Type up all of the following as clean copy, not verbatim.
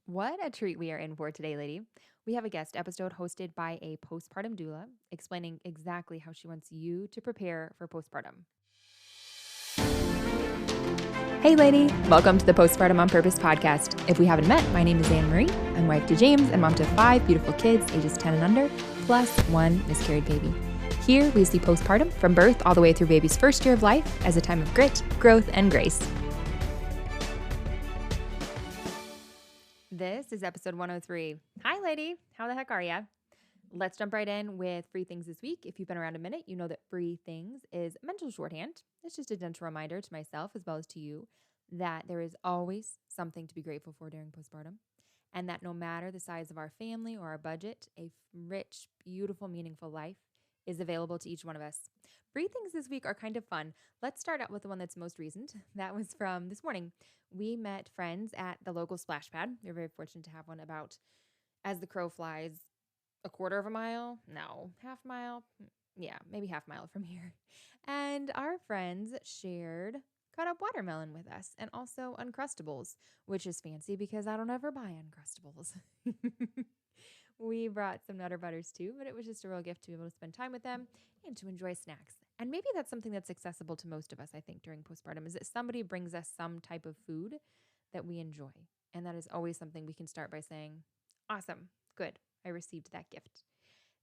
What a treat we are in for today, lady. We have a guest episode hosted by a postpartum doula explaining exactly how she wants you to prepare for postpartum. Hey, lady. Welcome to the Postpartum on Purpose podcast. If we haven't met, my name is Annemarie. I'm wife to James and mom to 5 beautiful kids, ages 10 and under, plus 1 miscarried baby. Here, we see postpartum from birth all the way through baby's first year of life as a time of grit, growth, and grace. This is episode 103. Hi, lady. How the heck are ya? Let's jump right in with free things this week. If you've been around a minute, you know that free things is mental shorthand. It's just a gentle reminder to myself as well as to you that there is always something to be grateful for during postpartum, and that no matter the size of our family or our budget, a rich, beautiful, meaningful life is available to each one of us. Free things this week are kind of fun. Let's start out with the one that's most recent. That was from this morning. We met friends at the local splash pad. We were very fortunate to have one about, as the crow flies, a quarter of a mile? No, half mile? Yeah, maybe half mile from here. And our friends shared cut up watermelon with us and also Uncrustables, which is fancy because I don't ever buy Uncrustables. We brought some Nutter Butters too, but it was just a real gift to be able to spend time with them and to enjoy snacks. And maybe that's something that's accessible to most of us, I think, during postpartum, is that somebody brings us some type of food that we enjoy. And that is always something we can start by saying, awesome, good, I received that gift.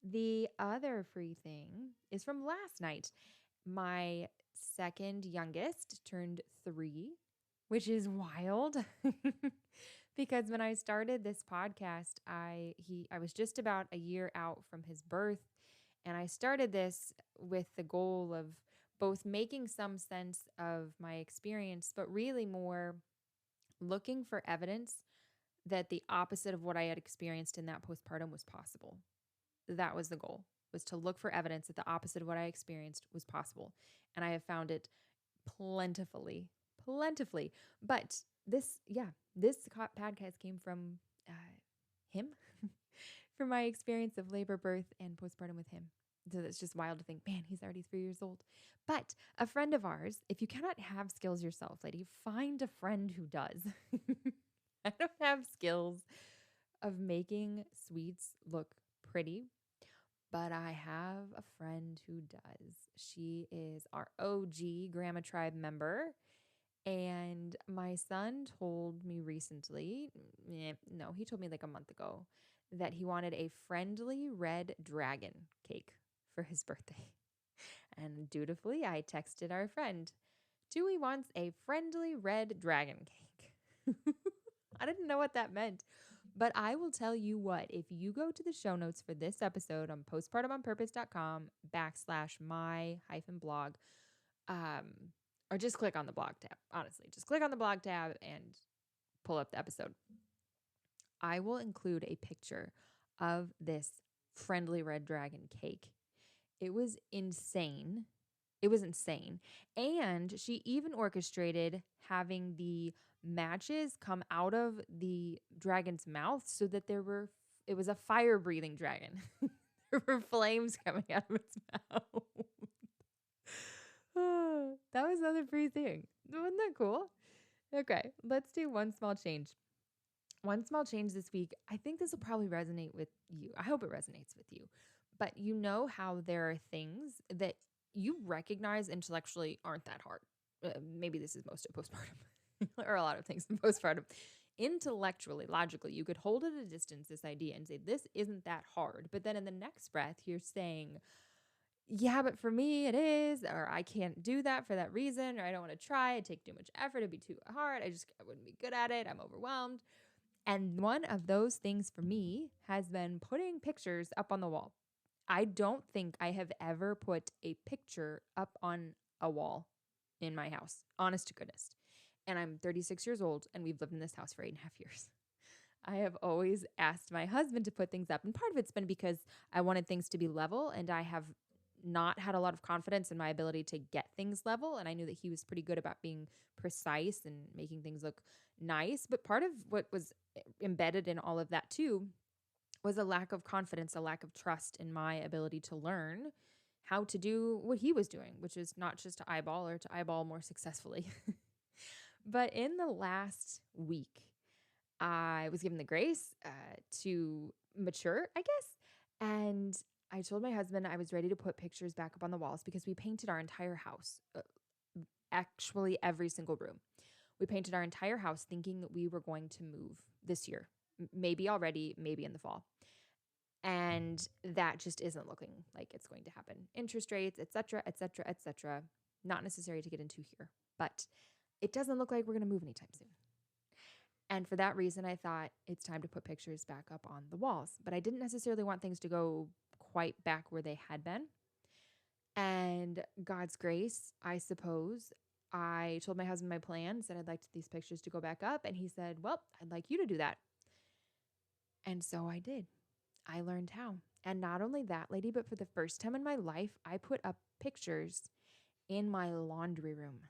The other free thing is from last night. My second youngest turned 3, which is wild. Because when I started this podcast, I was just about a year out from his birth, and I started this with the goal of both making some sense of my experience, but really more looking for evidence that the opposite of what I had experienced in that postpartum was possible. That was the goal, was to look for evidence that the opposite of what I experienced was possible. And I have found it plentifully, plentifully. But this podcast came from him, from my experience of labor, birth, and postpartum with him. So it's just wild to think, man, he's already 3 years old. But a friend of ours, if you cannot have skills yourself, lady, find a friend who does. I don't have skills of making sweets look pretty, but I have a friend who does. She is our OG Grandma Tribe member. And my son told me recently, he told me like a month ago, that he wanted a friendly red dragon cake for his birthday. And dutifully, I texted our friend, Dewey wants a friendly red dragon cake. I didn't know what that meant. But I will tell you what, if you go to the show notes for this episode on postpartumonpurpose.com/my-blog, or just click on the blog tab, honestly, just click on the blog tab and pull up the episode. I will include a picture of this friendly red dragon cake. It was insane. It was insane. And she even orchestrated having the matches come out of the dragon's mouth so that it was a fire breathing dragon. There were flames coming out of its mouth. That was another free thing. Wasn't that cool? Okay, let's do one small change. One small change this week. I think this will probably resonate with you. I hope it resonates with you. But you know how there are things that you recognize intellectually aren't that hard. Maybe this is most of postpartum or a lot of things in postpartum. Intellectually, logically, you could hold at a distance this idea and say, this isn't that hard. But then in the next breath, you're saying, yeah, but for me it is, or I can't do that for that reason, or I don't want to try. It'd take too much effort. It'd be too hard. I wouldn't be good at it. I'm overwhelmed. And one of those things for me has been putting pictures up on the wall. I don't think I have ever put a picture up on a wall in my house, honest to goodness. And I'm 36 years old and we've lived in this house for 8.5 years. I have always asked my husband to put things up. And part of it's been because I wanted things to be level and I have not had a lot of confidence in my ability to get things level. And I knew that he was pretty good about being precise and making things look nice. But part of what was embedded in all of that too was a lack of confidence, a lack of trust in my ability to learn how to do what he was doing, which is not just to eyeball or to eyeball more successful. But in the last week, I was given the grace to mature, I guess. And I told my husband I was ready to put pictures back up on the walls because we painted our entire house, actually every single room. We painted our entire house thinking that we were going to move this year, maybe already, maybe in the fall. And that just isn't looking like it's going to happen. Interest rates, et cetera, et cetera, et cetera. Not necessary to get into here, but it doesn't look like we're going to move anytime soon. And for that reason, I thought it's time to put pictures back up on the walls. But I didn't necessarily want things to go quite back where they had been. And God's grace, I suppose, I told my husband my plan, said I'd like these pictures to go back up. And he said, well, I'd like you to do that. And so I did. I learned how. And not only that, lady, but for the first time in my life, I put up pictures in my laundry room.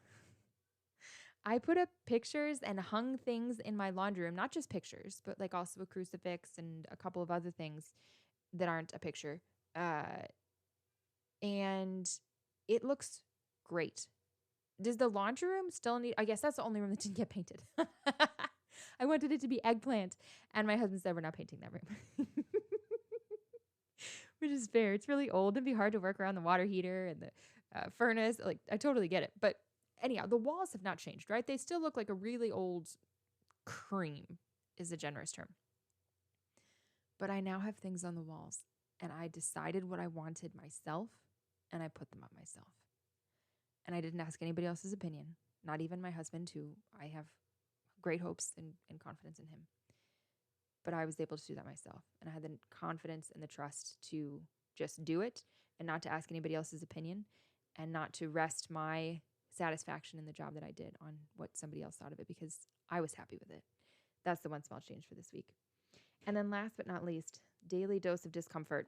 I put up pictures and hung things in my laundry room, not just pictures, but like also a crucifix and a couple of other things that aren't a picture. And it looks great. Does the laundry room still need, I guess that's the only room that didn't get painted. I wanted it to be eggplant. And my husband said, we're not painting that room. Which is fair. It's really old. It'd be hard to work around the water heater and the furnace. Like, I totally get it. But anyhow, the walls have not changed, right? They still look like a really old cream is a generous term. But I now have things on the walls, and I decided what I wanted myself, and I put them up myself. And I didn't ask anybody else's opinion, not even my husband, who I have great hopes and confidence in him. But I was able to do that myself. And I had the confidence and the trust to just do it and not to ask anybody else's opinion and not to rest my satisfaction in the job that I did on what somebody else thought of it because I was happy with it. That's the one small change for this week. And then last but not least, daily dose of discomfort.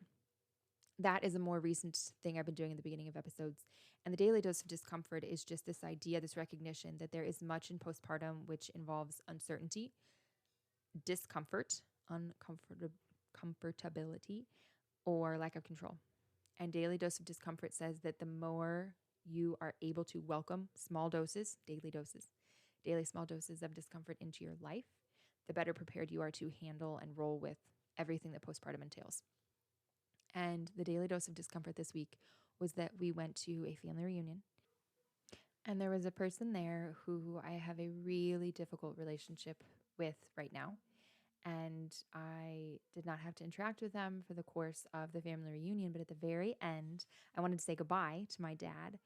That is a more recent thing I've been doing in the beginning of episodes. And the daily dose of discomfort is just this idea, this recognition that there is much in postpartum which involves uncertainty, discomfort, uncomfortability, or lack of control. And daily dose of discomfort says that the more you are able to welcome small doses, daily small doses of discomfort into your life, the better prepared you are to handle and roll with everything that postpartum entails. And the daily dose of discomfort this week was that we went to a family reunion. And there was a person there who I have a really difficult relationship with right now. And I did not have to interact with them for the course of the family reunion. But at the very end, I wanted to say goodbye to my dad,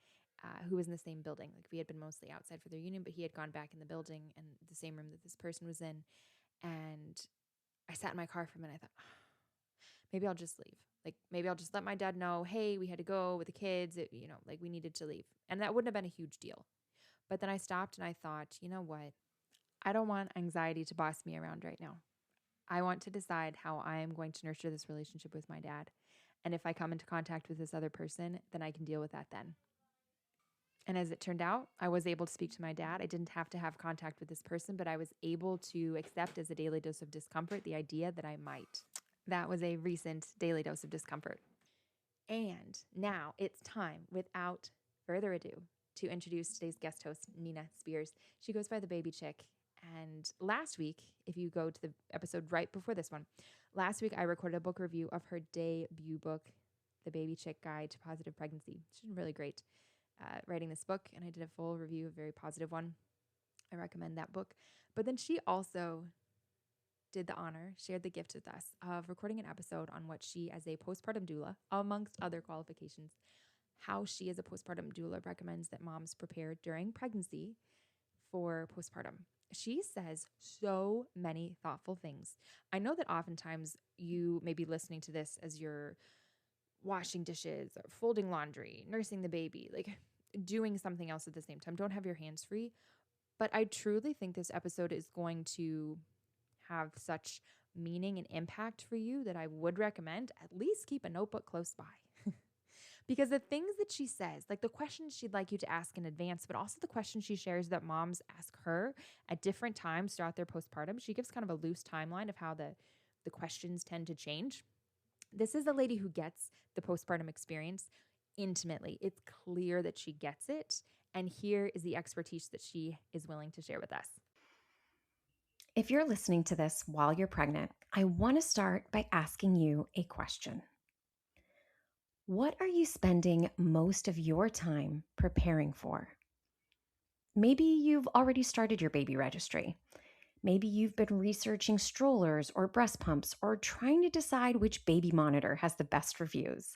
who was in the same building. Like we had been mostly outside for the reunion, but he had gone back in the building and the same room that this person was in. And I sat in my car for a minute. I thought, maybe I'll just leave. Like maybe I'll just let my dad know, hey, we had to go with the kids. Like we needed to leave. And that wouldn't have been a huge deal. But then I stopped and I thought, you know what? I don't want anxiety to boss me around right now. I want to decide how I am going to nurture this relationship with my dad. And if I come into contact with this other person, then I can deal with that then. And as it turned out, I was able to speak to my dad. I didn't have to have contact with this person, but I was able to accept as a daily dose of discomfort the idea that I might. That was a recent daily dose of discomfort. And now it's time, without further ado, to introduce today's guest host, Nina Spears. She goes by the Baby Chick. And last week, if you go to the episode right before this one, last week I recorded a book review of her debut book, The Baby Chick Guide to Positive Pregnancy. She's really great writing this book, and I did a full review, a very positive one. I recommend that book. But then she also did the honor, shared the gift with us of recording an episode on what she, as a postpartum doula, amongst other qualifications, how she, as a postpartum doula, recommends that moms prepare during pregnancy for postpartum. She says so many thoughtful things. I know that oftentimes you may be listening to this as you're washing dishes or folding laundry, nursing the baby, like doing something else at the same time. Don't have your hands free. But I truly think this episode is going to have such meaning and impact for you that I would recommend at least keep a notebook close by. Because the things that she says, like the questions she'd like you to ask in advance, but also the questions she shares that moms ask her at different times throughout their postpartum, she gives kind of a loose timeline of how the questions tend to change. This is a lady who gets the postpartum experience intimately. It's clear that she gets it. And here is the expertise that she is willing to share with us. If you're listening to this while you're pregnant, I want to start by asking you a question. What are you spending most of your time preparing for? Maybe you've already started your baby registry. Maybe you've been researching strollers or breast pumps or trying to decide which baby monitor has the best reviews.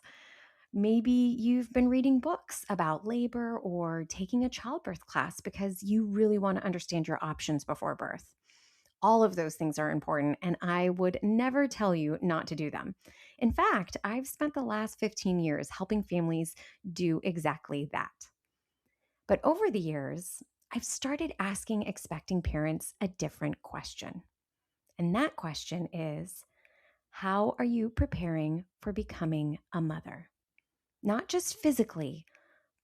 Maybe you've been reading books about labor or taking a childbirth class because you really want to understand your options before birth. All of those things are important, and I would never tell you not to do them. In fact, I've spent the last 15 years helping families do exactly that. But over the years, I've started asking expecting parents a different question. And that question is, how are you preparing for becoming a mother? Not just physically,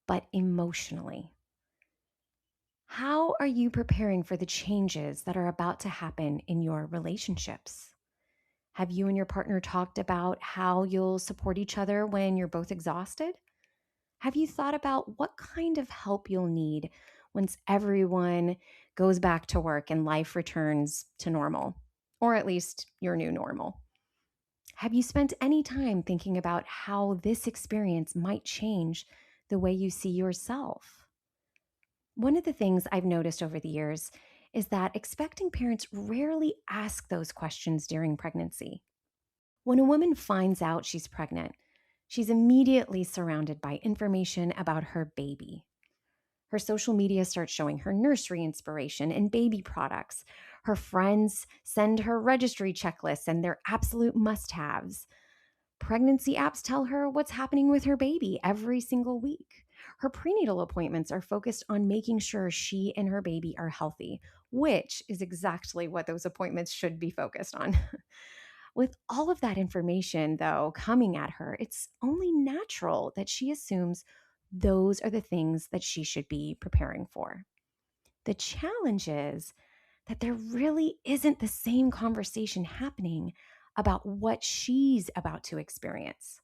but emotionally. How are you preparing for the changes that are about to happen in your relationships? Have you and your partner talked about how you'll support each other when you're both exhausted? Have you thought about what kind of help you'll need once everyone goes back to work and life returns to normal, or at least your new normal? Have you spent any time thinking about how this experience might change the way you see yourself? One of the things I've noticed over the years is that expecting parents rarely ask those questions during pregnancy. When a woman finds out she's pregnant, she's immediately surrounded by information about her baby. Her social media starts showing her nursery inspiration and baby products. Her friends send her registry checklists and their absolute must haves. Pregnancy apps tell her what's happening with her baby every single week. Her prenatal appointments are focused on making sure she and her baby are healthy, which is exactly what those appointments should be focused on. With all of that information, though, coming at her, it's only natural that she assumes those are the things that she should be preparing for. The challenge is that there really isn't the same conversation happening about what she's about to experience.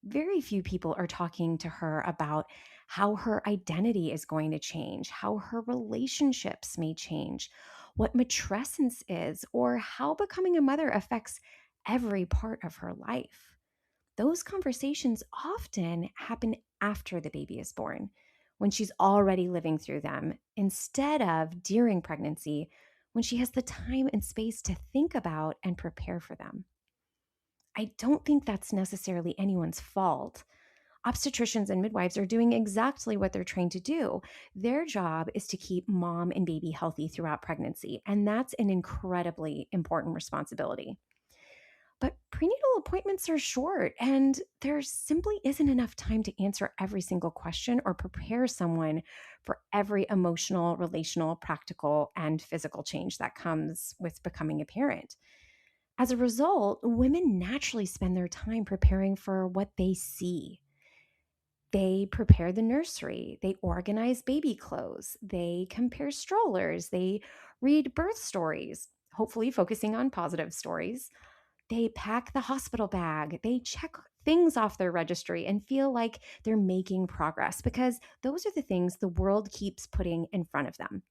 Very few people are talking to her about how her identity is going to change, how her relationships may change, what matrescence is, or how becoming a mother affects every part of her life. Those conversations often happen after the baby is born, when she's already living through them, instead of during pregnancy, when she has the time and space to think about and prepare for them. I don't think that's necessarily anyone's fault. Obstetricians and midwives are doing exactly what they're trained to do. Their job is to keep mom and baby healthy throughout pregnancy, and that's an incredibly important responsibility. But prenatal appointments are short, and there simply isn't enough time to answer every single question or prepare someone for every emotional, relational, practical, and physical change that comes with becoming a parent. As a result, women naturally spend their time preparing for what they see. They prepare the nursery, they organize baby clothes, they compare strollers, they read birth stories, hopefully focusing on positive stories. They pack the hospital bag, they check things off their registry and feel like they're making progress because those are the things the world keeps putting in front of them.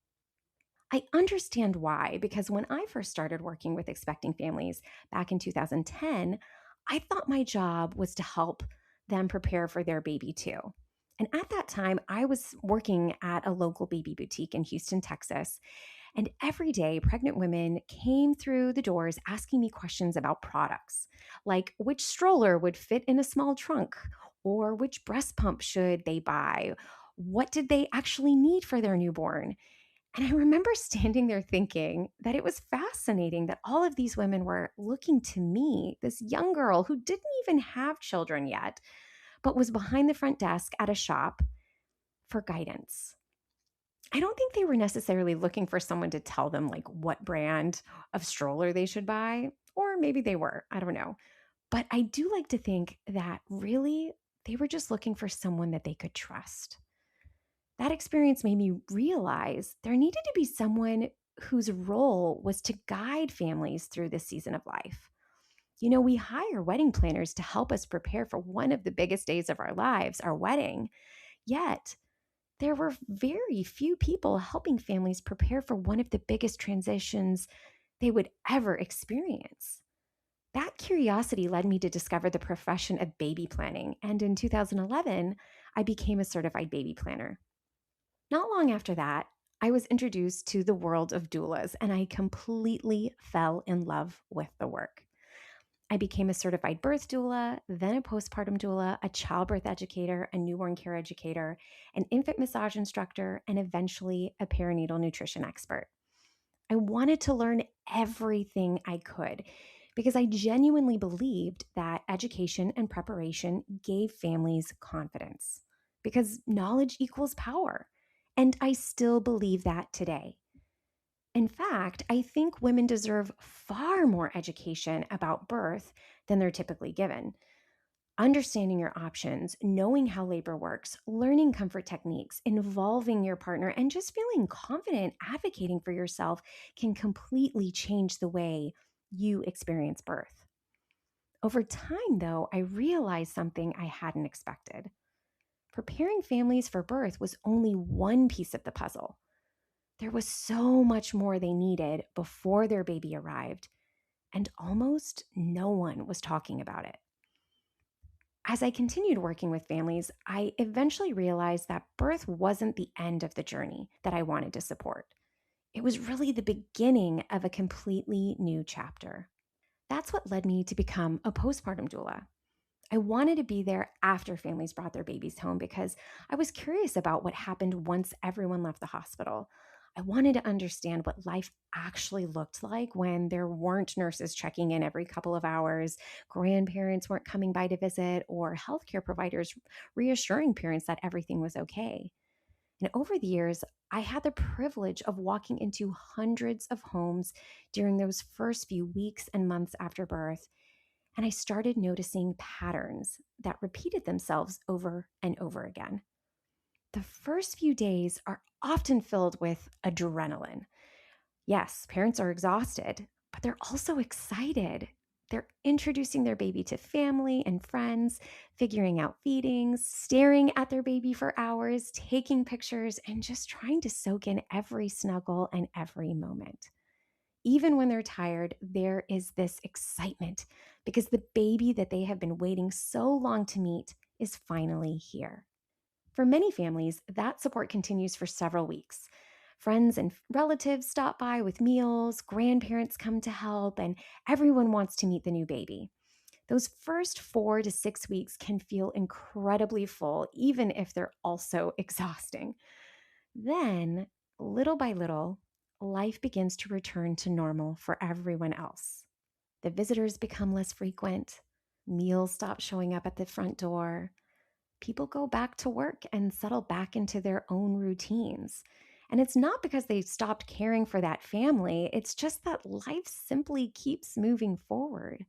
I understand why, because when I first started working with expecting families back in 2010, I thought my job was to help them prepare for their baby too. And at that time, I was working at a local baby boutique in Houston, Texas. And every day, pregnant women came through the doors asking me questions about products, like which stroller would fit in a small trunk, or which breast pump should they buy? What did they actually need for their newborn? And I remember standing there thinking that it was fascinating that all of these women were looking to me, this young girl who didn't even have children yet, but was behind the front desk at a shop for guidance. I don't think they were necessarily looking for someone to tell them like what brand of stroller they should buy, or maybe they were, I don't know. But I do like to think that really they were just looking for someone that they could trust. That experience made me realize there needed to be someone whose role was to guide families through this season of life. You know, we hire wedding planners to help us prepare for one of the biggest days of our lives, our wedding. Yet, there were very few people helping families prepare for one of the biggest transitions they would ever experience. That curiosity led me to discover the profession of baby planning, and in 2011, I became a certified baby planner. Not long after that, I was introduced to the world of doulas, and I completely fell in love with the work. I became a certified birth doula, then a postpartum doula, a childbirth educator, a newborn care educator, an infant massage instructor, and eventually a perinatal nutrition expert. I wanted to learn everything I could because I genuinely believed that education and preparation gave families confidence because knowledge equals power. And I still believe that today. In fact, I think women deserve far more education about birth than they're typically given. Understanding your options, knowing how labor works, learning comfort techniques, involving your partner, and just feeling confident advocating for yourself can completely change the way you experience birth. Over time, though, I realized something I hadn't expected. Preparing families for birth was only one piece of the puzzle. There was so much more they needed before their baby arrived, and almost no one was talking about it. As I continued working with families, I eventually realized that birth wasn't the end of the journey that I wanted to support. It was really the beginning of a completely new chapter. That's what led me to become a postpartum doula. I wanted to be there after families brought their babies home because I was curious about what happened once everyone left the hospital. I wanted to understand what life actually looked like when there weren't nurses checking in every couple of hours, grandparents weren't coming by to visit, or healthcare providers reassuring parents that everything was okay. And over the years, I had the privilege of walking into hundreds of homes during those first few weeks and months after birth, and I started noticing patterns that repeated themselves over and over again. The first few days are often filled with adrenaline. Yes, parents are exhausted, but they're also excited. They're introducing their baby to family and friends, figuring out feedings, staring at their baby for hours, taking pictures, and just trying to soak in every snuggle and every moment. Even when they're tired, there is this excitement because the baby that they have been waiting so long to meet is finally here. For many families, that support continues for several weeks. Friends and relatives stop by with meals, grandparents come to help, and everyone wants to meet the new baby. Those first 4 to 6 weeks can feel incredibly full, even if they're also exhausting. Then, little by little, life begins to return to normal for everyone else. The visitors become less frequent, meals stop showing up at the front door, people go back to work and settle back into their own routines. And it's not because they stopped caring for that family, it's just that life simply keeps moving forward.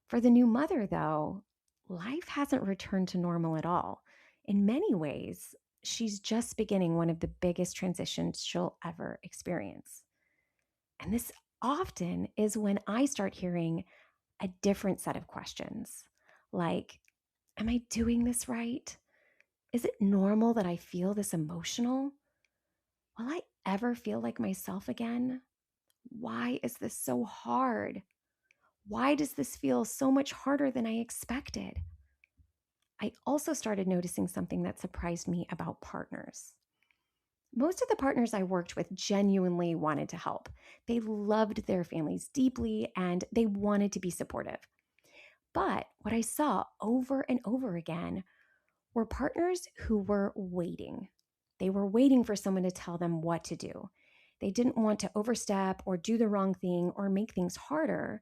For the new mother, though, life hasn't returned to normal at all. In many ways, she's just beginning one of the biggest transitions she'll ever experience. And this often is when I start hearing a different set of questions like, am I doing this right? Is it normal that I feel this emotional? Will I ever feel like myself again? Why is this so hard? Why does this feel so much harder than I expected? I also started noticing something that surprised me about partners. Most of the partners I worked with genuinely wanted to help. They loved their families deeply and they wanted to be supportive. But what I saw over and over again were partners who were waiting. They were waiting for someone to tell them what to do. They didn't want to overstep or do the wrong thing or make things harder.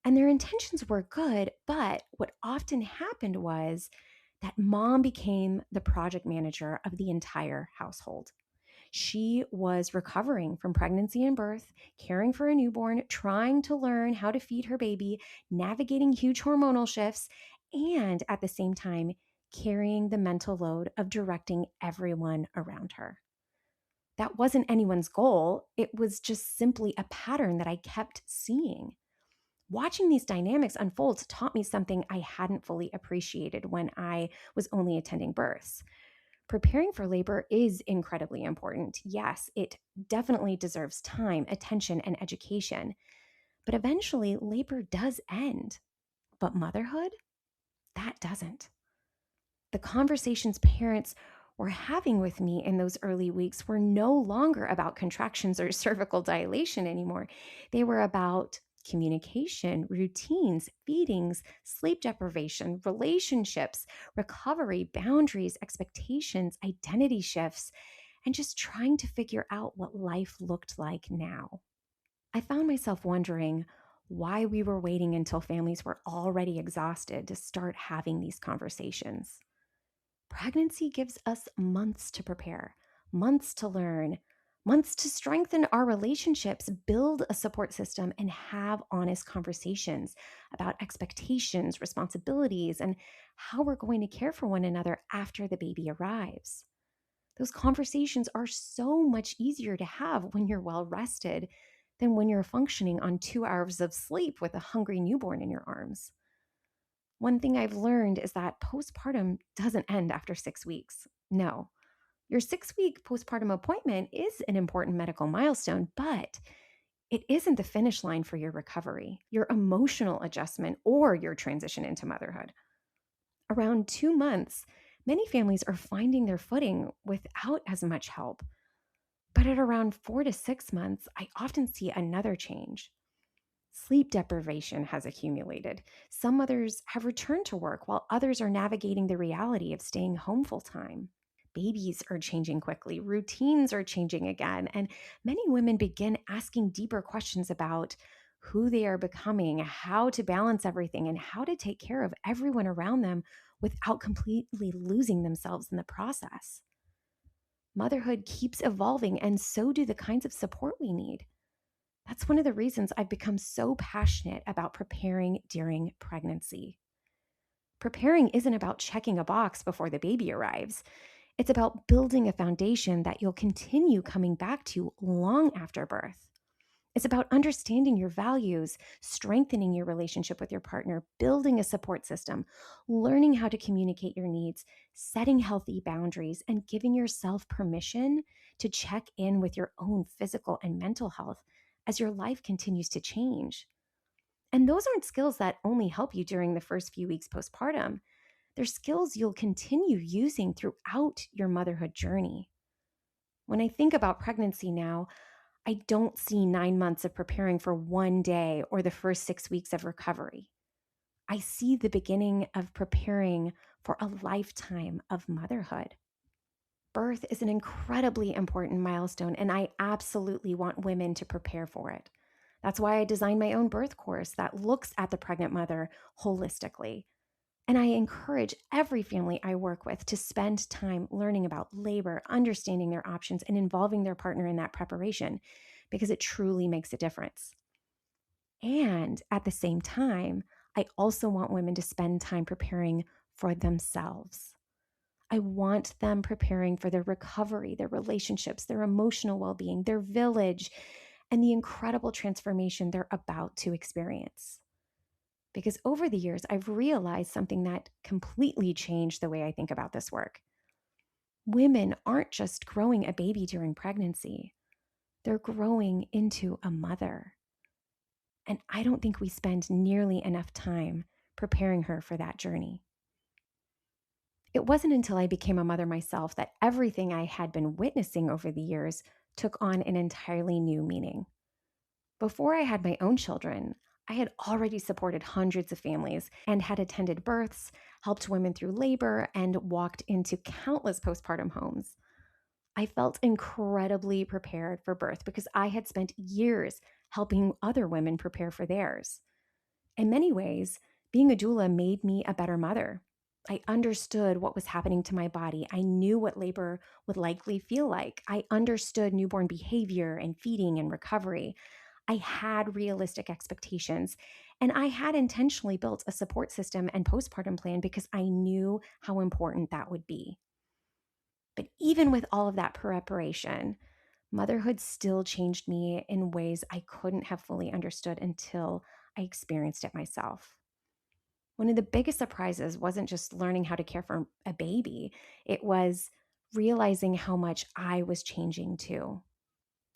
And their intentions were good, but what often happened was that mom became the project manager of the entire household. She was recovering from pregnancy and birth, caring for a newborn, trying to learn how to feed her baby, navigating huge hormonal shifts, and at the same time, carrying the mental load of directing everyone around her. That wasn't anyone's goal. It was just simply a pattern that I kept seeing. Watching these dynamics unfold taught me something I hadn't fully appreciated when I was only attending births. Preparing for labor is incredibly important. Yes, it definitely deserves time, attention, and education. But eventually, labor does end. But motherhood, that doesn't. The conversations parents were having with me in those early weeks were no longer about contractions or cervical dilation anymore. They were about communication, routines, feedings, sleep deprivation, relationships, recovery, boundaries, expectations, identity shifts, and just trying to figure out what life looked like now. I found myself wondering why we were waiting until families were already exhausted to start having these conversations. Pregnancy gives us months to prepare, months to learn, months to strengthen our relationships, build a support system, and have honest conversations about expectations, responsibilities, and how we're going to care for one another after the baby arrives. Those conversations are so much easier to have when you're well rested than when you're functioning on 2 hours of sleep with a hungry newborn in your arms. One thing I've learned is that postpartum doesn't end after 6 weeks. No, your 6 week postpartum appointment is an important medical milestone, but it isn't the finish line for your recovery, your emotional adjustment, or your transition into motherhood. Around 2 months, many families are finding their footing without as much help. But at around 4 to 6 months, I often see another change. Sleep deprivation has accumulated. Some mothers have returned to work while others are navigating the reality of staying home full time. Babies are changing quickly, routines are changing again, and many women begin asking deeper questions about who they are becoming, how to balance everything, and how to take care of everyone around them without completely losing themselves in the process. Motherhood keeps evolving, and so do the kinds of support we need. That's one of the reasons I've become so passionate about preparing during pregnancy. Preparing isn't about checking a box before the baby arrives. It's about building a foundation that you'll continue coming back to long after birth. It's about understanding your values, strengthening your relationship with your partner, building a support system, learning how to communicate your needs, setting healthy boundaries, and giving yourself permission to check in with your own physical and mental health as your life continues to change. And those aren't skills that only help you during the first few weeks postpartum. They're skills you'll continue using throughout your motherhood journey. When I think about pregnancy now, I don't see 9 months of preparing for one day or the first 6 weeks of recovery. I see the beginning of preparing for a lifetime of motherhood. Birth is an incredibly important milestone, and I absolutely want women to prepare for it. That's why I designed my own birth course that looks at the pregnant mother holistically. And I encourage every family I work with to spend time learning about labor, understanding their options, and involving their partner in that preparation because it truly makes a difference. And at the same time, I also want women to spend time preparing for themselves. I want them preparing for their recovery, their relationships, their emotional well being, their village, and the incredible transformation they're about to experience. Because over the years, I've realized something that completely changed the way I think about this work. Women aren't just growing a baby during pregnancy, they're growing into a mother. And I don't think we spend nearly enough time preparing her for that journey. It wasn't until I became a mother myself that everything I had been witnessing over the years took on an entirely new meaning. Before I had my own children, I had already supported hundreds of families and had attended births, helped women through labor, and walked into countless postpartum homes. I felt incredibly prepared for birth because I had spent years helping other women prepare for theirs. In many ways, being a doula made me a better mother. I understood what was happening to my body. I knew what labor would likely feel like. I understood newborn behavior and feeding and recovery. I had realistic expectations, and I had intentionally built a support system and postpartum plan because I knew how important that would be. But even with all of that preparation, motherhood still changed me in ways I couldn't have fully understood until I experienced it myself. One of the biggest surprises wasn't just learning how to care for a baby, it was realizing how much I was changing too.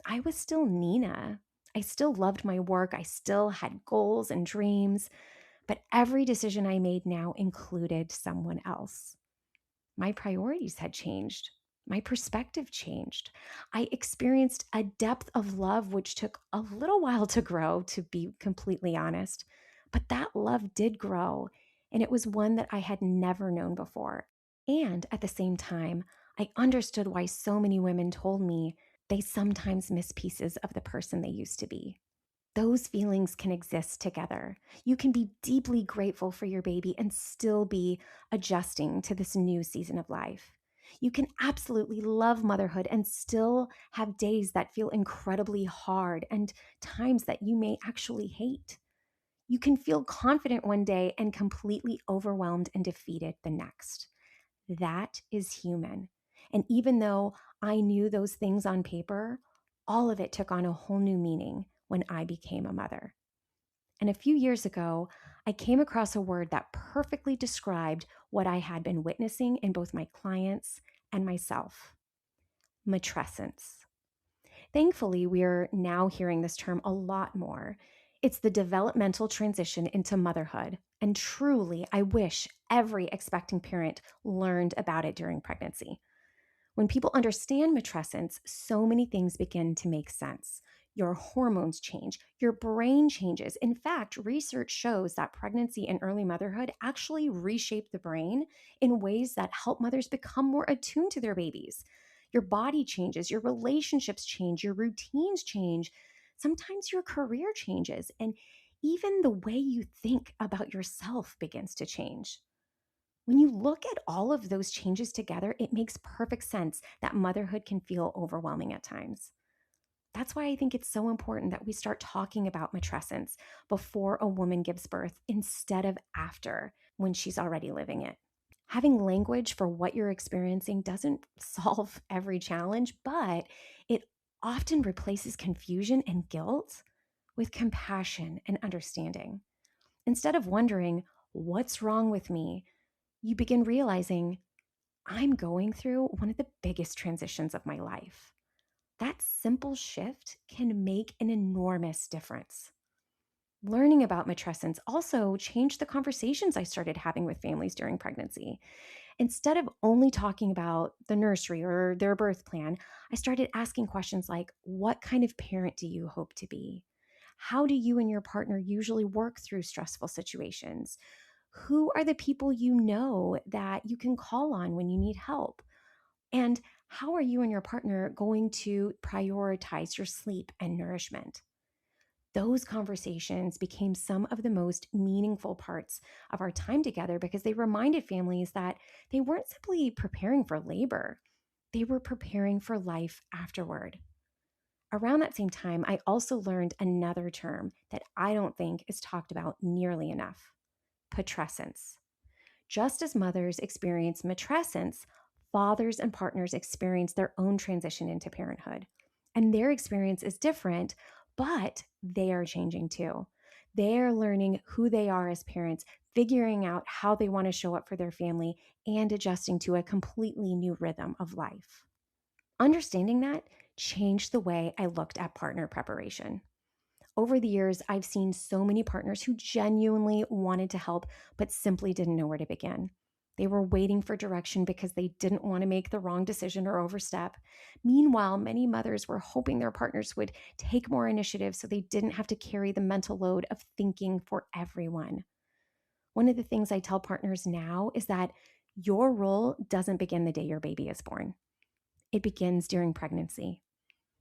I was still Nina. I still loved my work. I still had goals and dreams, but every decision I made now included someone else. My priorities had changed. My perspective changed. I experienced a depth of love which took a little while to grow, to be completely honest. But that love did grow, and it was one that I had never known before. And at the same time, I understood why so many women told me they sometimes miss pieces of the person they used to be. Those feelings can exist together. You can be deeply grateful for your baby and still be adjusting to this new season of life. You can absolutely love motherhood and still have days that feel incredibly hard and times that you may actually hate. You can feel confident one day and completely overwhelmed and defeated the next. That is human. And even though I knew those things on paper, all of it took on a whole new meaning when I became a mother. And a few years ago, I came across a word that perfectly described what I had been witnessing in both my clients and myself: matrescence. Thankfully, we're now hearing this term a lot more. It's the developmental transition into motherhood. And truly, I wish every expecting parent learned about it during pregnancy. When people understand matrescence, so many things begin to make sense. Your hormones change, your brain changes. In fact, research shows that pregnancy and early motherhood actually reshape the brain in ways that help mothers become more attuned to their babies. Your body changes, your relationships change, your routines change. Sometimes your career changes, and even the way you think about yourself begins to change. When you look at all of those changes together, it makes perfect sense that motherhood can feel overwhelming at times. That's why I think it's so important that we start talking about matrescence before a woman gives birth instead of after, when she's already living it. Having language for what you're experiencing doesn't solve every challenge, but it often replaces confusion and guilt with compassion and understanding. Instead of wondering, what's wrong with me? You begin realizing, I'm going through one of the biggest transitions of my life. That simple shift can make an enormous difference. Learning about matrescence also changed the conversations I started having with families during pregnancy. Instead of only talking about the nursery or their birth plan, I started asking questions like, what kind of parent do you hope to be? How do you and your partner usually work through stressful situations? Who are the people you know that you can call on when you need help? And how are you and your partner going to prioritize your sleep and nourishment? Those conversations became some of the most meaningful parts of our time together because they reminded families that they weren't simply preparing for labor, they were preparing for life afterward. Around that same time, I also learned another term that I don't think is talked about nearly enough: putrescence. Just as mothers experience matrescence, fathers and partners experience their own transition into parenthood. And their experience is different, but they are changing too. They're learning who they are as parents, figuring out how they want to show up for their family, and adjusting to a completely new rhythm of life. Understanding that changed the way I looked at partner preparation. Over the years, I've seen so many partners who genuinely wanted to help, but simply didn't know where to begin. They were waiting for direction because they didn't want to make the wrong decision or overstep. Meanwhile, many mothers were hoping their partners would take more initiative so they didn't have to carry the mental load of thinking for everyone. One of the things I tell partners now is that your role doesn't begin the day your baby is born, it begins during pregnancy.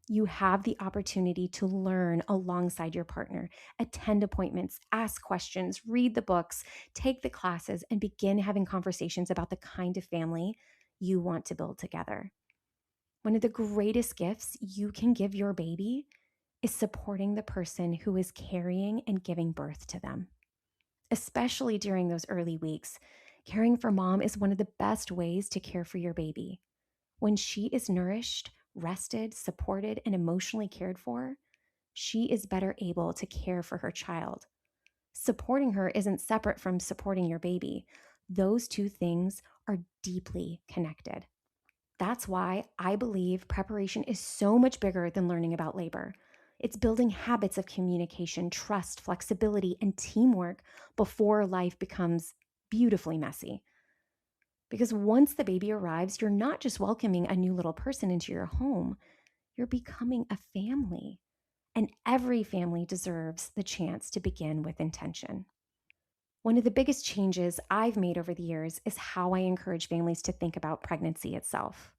You have the opportunity to learn alongside your partner, attend appointments, ask questions, read the books, take the classes, and begin having conversations about the kind of family you want to build together. One of the greatest gifts you can give your baby is supporting the person who is carrying and giving birth to them. Especially during those early weeks, caring for mom is one of the best ways to care for your baby. When she is nourished, rested, supported, and emotionally cared for, she is better able to care for her child. Supporting her isn't separate from supporting your baby. Those two things are deeply connected. That's why I believe preparation is so much bigger than learning about labor. It's building habits of communication, trust, flexibility, and teamwork before life becomes beautifully messy. Because once the baby arrives, you're not just welcoming a new little person into your home, you're becoming a family. And every family deserves the chance to begin with intention. One of the biggest changes I've made over the years is how I encourage families to think about pregnancy itself.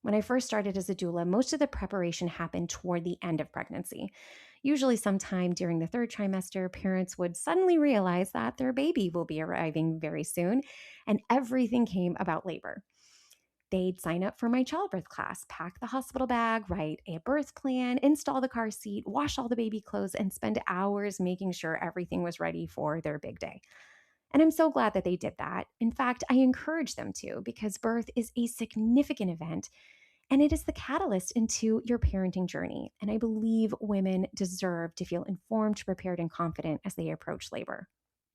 When I first started as a doula, most of the preparation happened toward the end of pregnancy. Usually, sometime during the third trimester, parents would suddenly realize that their baby will be arriving very soon, and everything came about labor. They'd sign up for my childbirth class, pack the hospital bag, write a birth plan, install the car seat, wash all the baby clothes, and spend hours making sure everything was ready for their big day. And I'm so glad that they did that. In fact, I encourage them to because birth is a significant event and it is the catalyst into your parenting journey. And I believe women deserve to feel informed, prepared, and confident as they approach labor.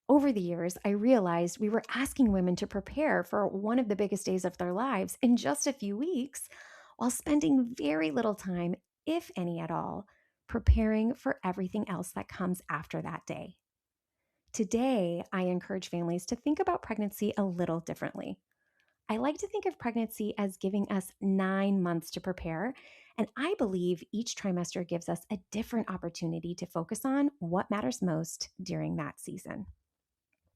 Over the years, I realized we were asking women to prepare for one of the biggest days of their lives in just a few weeks while spending very little time, if any at all, preparing for everything else that comes after that day. Today, I encourage families to think about pregnancy a little differently. I like to think of pregnancy as giving us 9 months to prepare, and I believe each trimester gives us a different opportunity to focus on what matters most during that season.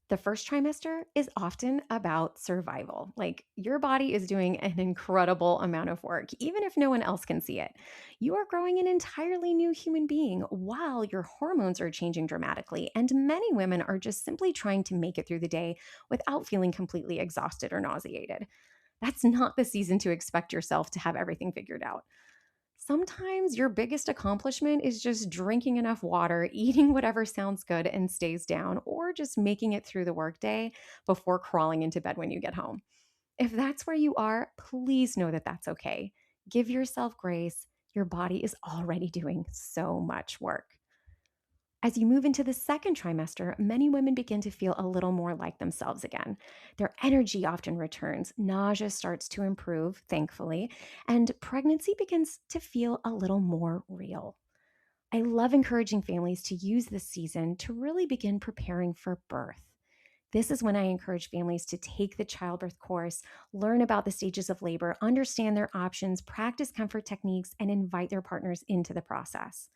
The first trimester is often about survival. Like your body is doing an incredible amount of work, even if no one else can see it. You are growing an entirely new human being while your hormones are changing dramatically. And many women are just simply trying to make it through the day without feeling completely exhausted or nauseated. That's not the season to expect yourself to have everything figured out. Sometimes your biggest accomplishment is just drinking enough water, eating whatever sounds good and stays down, or just making it through the workday before crawling into bed when you get home. If that's where you are, please know that that's okay. Give yourself grace. Your body is already doing so much work. As you move into the second trimester, many women begin to feel a little more like themselves again. Their energy often returns, nausea starts to improve, thankfully, and pregnancy begins to feel a little more real. I love encouraging families to use this season to really begin preparing for birth. This is when I encourage families to take the childbirth course, learn about the stages of labor, understand their options, practice comfort techniques, and invite their partners into the process.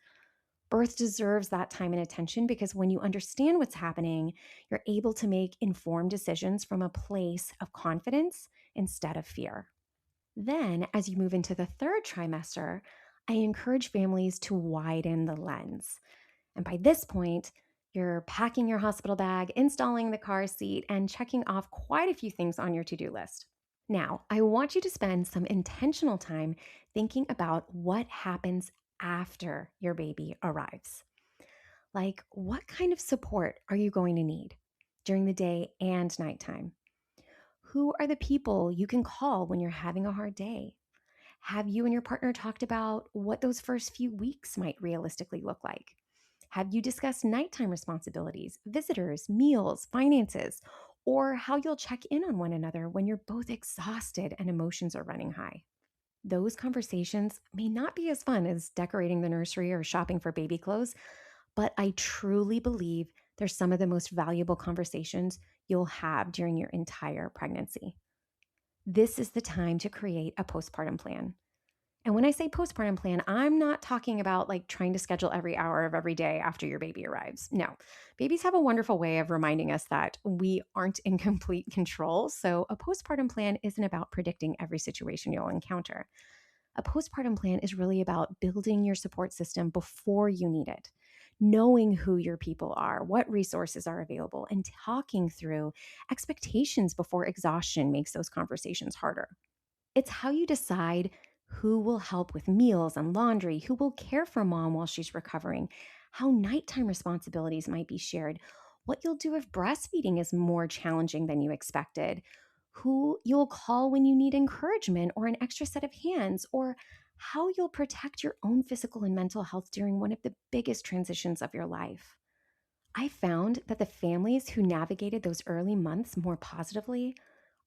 Birth deserves that time and attention because when you understand what's happening, you're able to make informed decisions from a place of confidence instead of fear. Then, as you move into the third trimester, I encourage families to widen the lens. And by this point, you're packing your hospital bag, installing the car seat, and checking off quite a few things on your to do list. Now, I want you to spend some intentional time thinking about what happens after your baby arrives. Like, what kind of support are you going to need during the day and nighttime? Who are the people you can call when you're having a hard day? Have you and your partner talked about what those first few weeks might realistically look like? Have you discussed nighttime responsibilities, visitors, meals, finances, or how you'll check in on one another when you're both exhausted and emotions are running high? Those conversations may not be as fun as decorating the nursery or shopping for baby clothes, but I truly believe they're some of the most valuable conversations you'll have during your entire pregnancy. This is the time to create a postpartum plan. And when I say postpartum plan, I'm not talking about like trying to schedule every hour of every day after your baby arrives. No, babies have a wonderful way of reminding us that we aren't in complete control. So a postpartum plan isn't about predicting every situation you'll encounter. A postpartum plan is really about building your support system before you need it, knowing who your people are, what resources are available, and talking through expectations before exhaustion makes those conversations harder. It's how you decide who will help with meals and laundry, who will care for mom while she's recovering, how nighttime responsibilities might be shared, what you'll do if breastfeeding is more challenging than you expected, who you'll call when you need encouragement or an extra set of hands, or how you'll protect your own physical and mental health during one of the biggest transitions of your life. I found that the families who navigated those early months more positively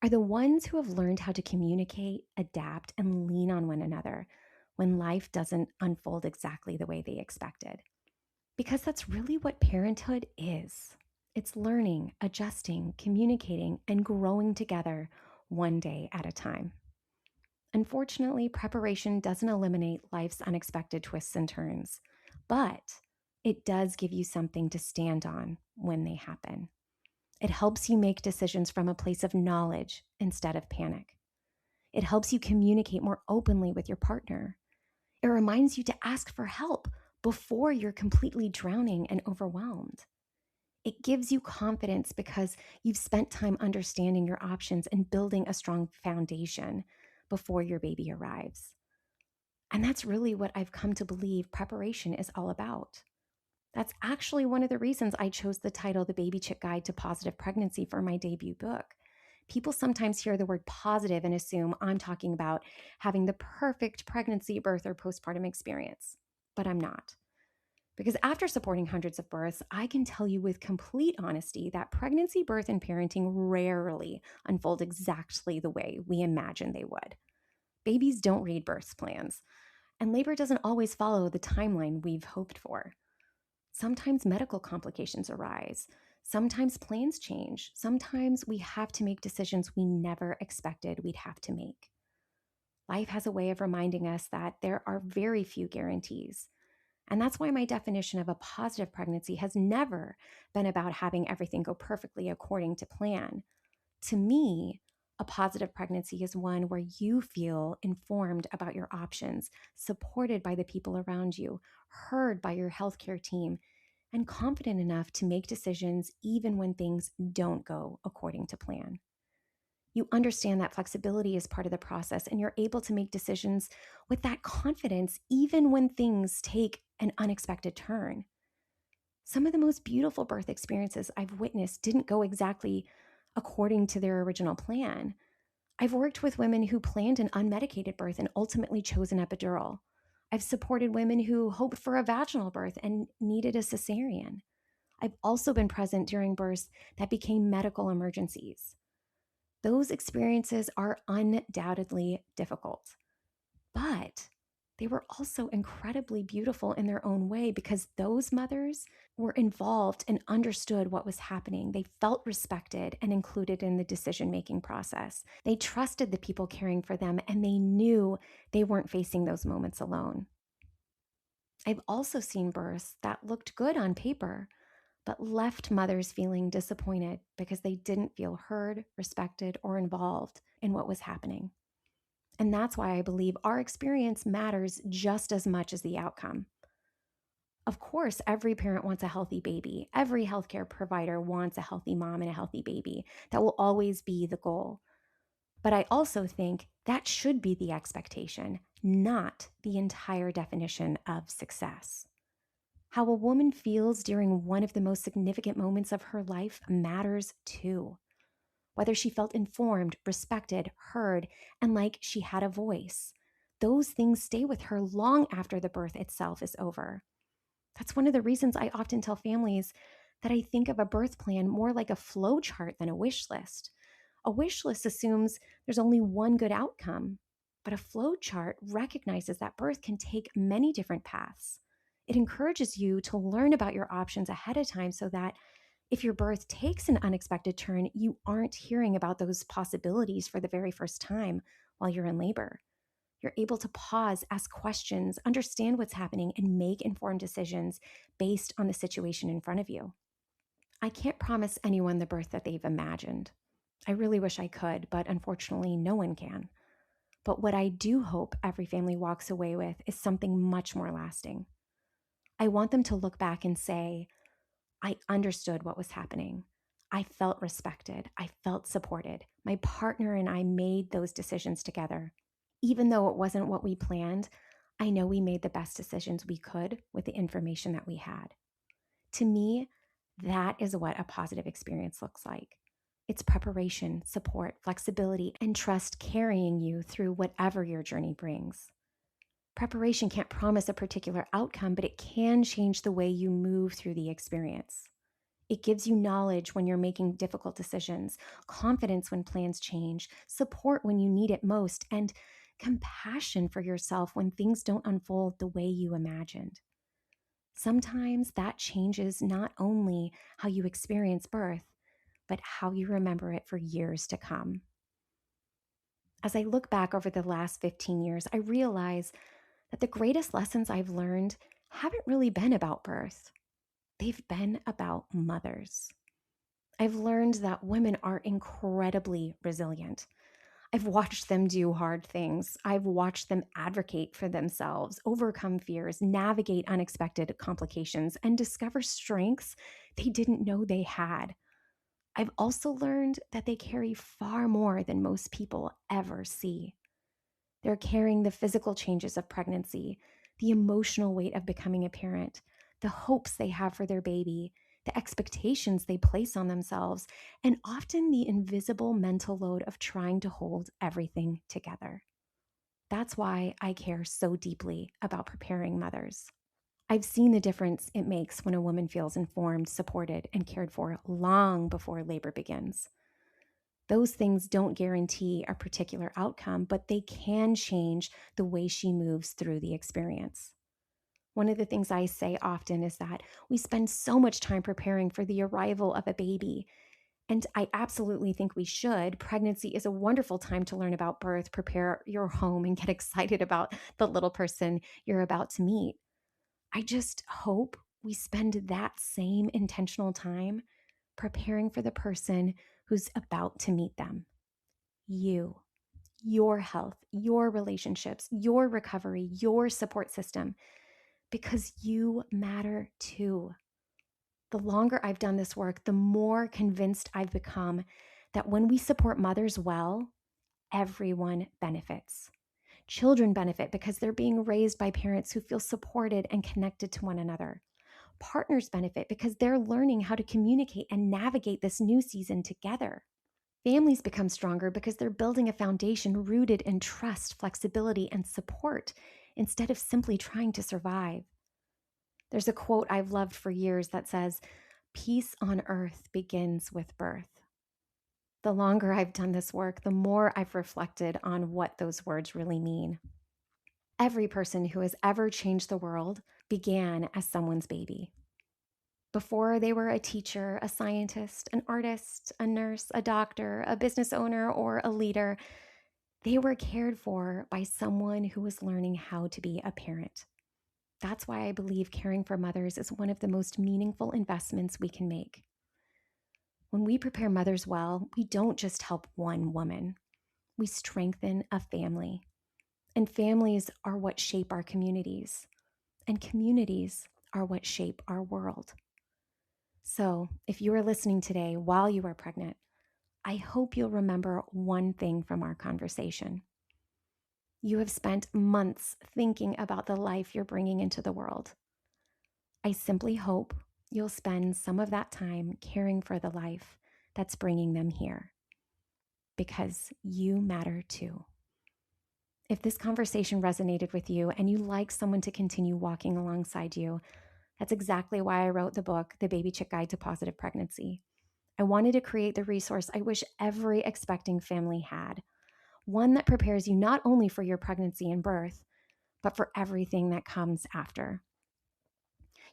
are the ones who have learned how to communicate, adapt, and lean on one another when life doesn't unfold exactly the way they expected. Because that's really what parenthood is. It's learning, adjusting, communicating, and growing together one day at a time. Unfortunately, preparation doesn't eliminate life's unexpected twists and turns, but it does give you something to stand on when they happen. It helps you make decisions from a place of knowledge instead of panic. It helps you communicate more openly with your partner. It reminds you to ask for help before you're completely drowning and overwhelmed. It gives you confidence because you've spent time understanding your options and building a strong foundation before your baby arrives. And that's really what I've come to believe preparation is all about. That's actually one of the reasons I chose the title, The Baby Chick Guide to Positive Pregnancy, for my debut book. People sometimes hear the word positive and assume I'm talking about having the perfect pregnancy, birth, or postpartum experience. But I'm not. Because after supporting hundreds of births, I can tell you with complete honesty that pregnancy, birth, and parenting rarely unfold exactly the way we imagine they would. Babies don't read birth plans, and labor doesn't always follow the timeline we've hoped for. Sometimes medical complications arise. Sometimes plans change. Sometimes we have to make decisions we never expected we'd have to make. Life has a way of reminding us that there are very few guarantees. And that's why my definition of a positive pregnancy has never been about having everything go perfectly according to plan. To me, a positive pregnancy is one where you feel informed about your options, supported by the people around you, heard by your healthcare team, and confident enough to make decisions even when things don't go according to plan. You understand that flexibility is part of the process, and you're able to make decisions with that confidence even when things take an unexpected turn. Some of the most beautiful birth experiences I've witnessed didn't go exactly according to their original plan. I've worked with women who planned an unmedicated birth and ultimately chose an epidural. I've supported women who hoped for a vaginal birth and needed a cesarean. I've also been present during births that became medical emergencies. Those experiences are undoubtedly difficult, but they were also incredibly beautiful in their own way because those mothers were involved and understood what was happening. They felt respected and included in the decision-making process. They trusted the people caring for them, and they knew they weren't facing those moments alone. I've also seen births that looked good on paper, but left mothers feeling disappointed because they didn't feel heard, respected, or involved in what was happening. And that's why I believe our experience matters just as much as the outcome. Of course, every parent wants a healthy baby. Every healthcare provider wants a healthy mom and a healthy baby. That will always be the goal. But I also think that should be the expectation, not the entire definition of success. How a woman feels during one of the most significant moments of her life matters too. Whether she felt informed, respected, heard, and like she had a voice. Those things stay with her long after the birth itself is over. That's one of the reasons I often tell families that I think of a birth plan more like a flow chart than a wish list. A wish list assumes there's only one good outcome, but a flow chart recognizes that birth can take many different paths. It encourages you to learn about your options ahead of time so that if your birth takes an unexpected turn, you aren't hearing about those possibilities for the very first time while you're in labor. You're able to pause, ask questions, understand what's happening, and make informed decisions based on the situation in front of you. I can't promise anyone the birth that they've imagined. I really wish I could, but unfortunately, no one can. But what I do hope every family walks away with is something much more lasting. I want them to look back and say, I understood what was happening. I felt respected. I felt supported. My partner and I made those decisions together. Even though it wasn't what we planned, I know we made the best decisions we could with the information that we had. To me, that is what a positive experience looks like. It's preparation, support, flexibility, and trust carrying you through whatever your journey brings. Preparation can't promise a particular outcome, but it can change the way you move through the experience. It gives you knowledge when you're making difficult decisions, confidence when plans change, support when you need it most, and compassion for yourself when things don't unfold the way you imagined. Sometimes that changes not only how you experience birth, but how you remember it for years to come. As I look back over the last 15 years, I realize that the greatest lessons I've learned haven't really been about birth. They've been about mothers. I've learned that women are incredibly resilient. I've watched them do hard things. I've watched them advocate for themselves, overcome fears, navigate unexpected complications, and discover strengths they didn't know they had. I've also learned that they carry far more than most people ever see. They're carrying the physical changes of pregnancy, the emotional weight of becoming a parent, the hopes they have for their baby, the expectations they place on themselves, and often the invisible mental load of trying to hold everything together. That's why I care so deeply about preparing mothers. I've seen the difference it makes when a woman feels informed, supported, and cared for long before labor begins. Those things don't guarantee a particular outcome, but they can change the way she moves through the experience. One of the things I say often is that we spend so much time preparing for the arrival of a baby. And I absolutely think we should. Pregnancy is a wonderful time to learn about birth, prepare your home, and get excited about the little person you're about to meet. I just hope we spend that same intentional time preparing for the person who's about to meet them. You, your health, your relationships, your recovery, your support system, because you matter too. The longer I've done this work, the more convinced I've become that when we support mothers well, everyone benefits. Children benefit because they're being raised by parents who feel supported and connected to one another. Partners benefit because they're learning how to communicate and navigate this new season together. Families become stronger because they're building a foundation rooted in trust, flexibility, and support instead of simply trying to survive. There's a quote I've loved for years that says, "Peace on earth begins with birth." The longer I've done this work, the more I've reflected on what those words really mean. Every person who has ever changed the world began as someone's baby. Before they were a teacher, a scientist, an artist, a nurse, a doctor, a business owner, or a leader, they were cared for by someone who was learning how to be a parent. That's why I believe caring for mothers is one of the most meaningful investments we can make. When we prepare mothers well, we don't just help one woman, we strengthen a family. And families are what shape our communities, and communities are what shape our world. So, if you are listening today while you are pregnant, I hope you'll remember one thing from our conversation. You have spent months thinking about the life you're bringing into the world. I simply hope you'll spend some of that time caring for the life that's bringing them here, because you matter too. If this conversation resonated with you and you'd like someone to continue walking alongside you, that's exactly why I wrote the book, The Baby Chick Guide to Positive Pregnancy. I wanted to create the resource I wish every expecting family had, one that prepares you not only for your pregnancy and birth, but for everything that comes after.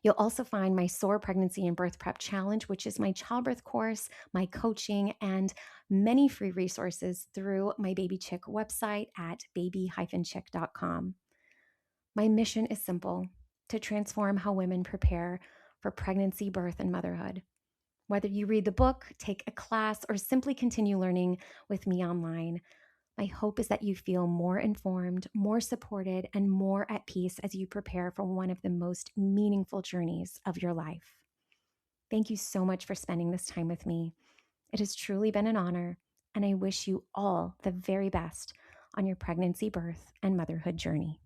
You'll also find my SOAR Pregnancy and Birth Prep Challenge, which is my childbirth course, my coaching, and many free resources through my Baby Chick website at baby-chick.com. My mission is simple: to transform how women prepare for pregnancy, birth, and motherhood. Whether you read the book, take a class, or simply continue learning with me online, my hope is that you feel more informed, more supported, and more at peace as you prepare for one of the most meaningful journeys of your life. Thank you so much for spending this time with me. It has truly been an honor, and I wish you all the very best on your pregnancy, birth, and motherhood journey.